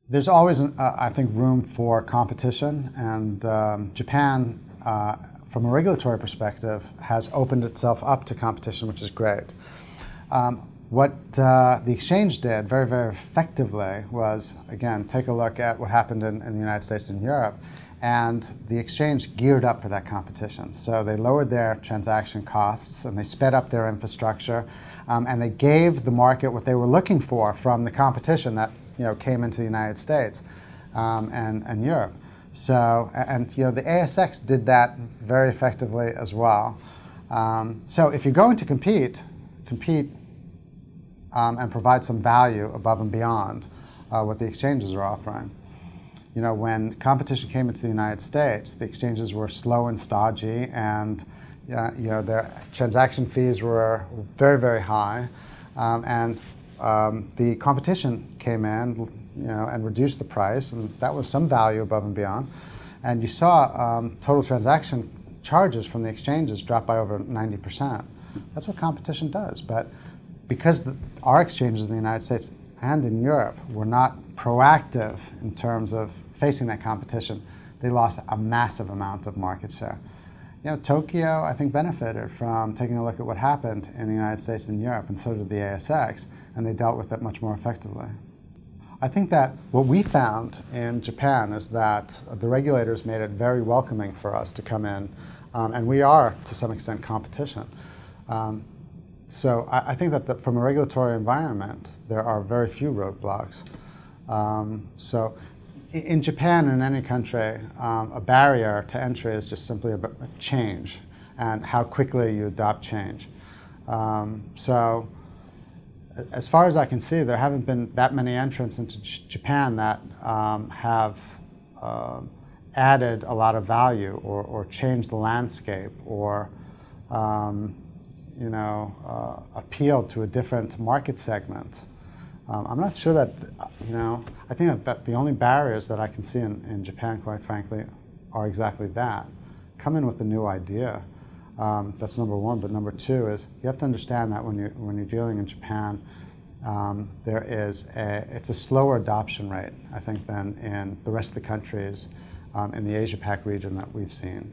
There's always, I think, room for competition, and Japan, from a regulatory perspective, has opened itself up to competition, which is great. What the exchange did very, very effectively was, again, take a look at what happened in the United States and Europe, and the exchange geared up for that competition. So they lowered their transaction costs, and they sped up their infrastructure, and they gave the market what they were looking for from the competition that came into the United States and Europe. So, and the ASX did that very effectively as well. So if you're going to compete and provide some value above and beyond what the exchanges are offering. When competition came into the United States, the exchanges were slow and stodgy, and their transaction fees were very, very high, and the competition came in, and reduced the price, and that was some value above and beyond. And you saw total transaction charges from the exchanges drop by over 90%. That's what competition does. But because our exchanges in the United States and in Europe were not proactive in terms of facing that competition, they lost a massive amount of market share. Tokyo, I think, benefited from taking a look at what happened in the United States and Europe, and so did the ASX, and they dealt with it much more effectively. I think that what we found in Japan is that the regulators made it very welcoming for us to come in, and we are, to some extent, competition. So I think that from a regulatory environment, there are very few roadblocks. So in Japan and in any country, a barrier to entry is just simply a change and how quickly you adopt change. So as far as I can see, there haven't been that many entrants into Japan that have added a lot of value or changed the landscape or appealed to a different market segment. I'm not sure that, I think that the only barriers that I can see in Japan, quite frankly, are exactly that. Come in with a new idea. That's number one. But number two is you have to understand that when you're dealing in Japan, it's a slower adoption rate, I think, than in the rest of the countries in the Asia-Pac region that we've seen.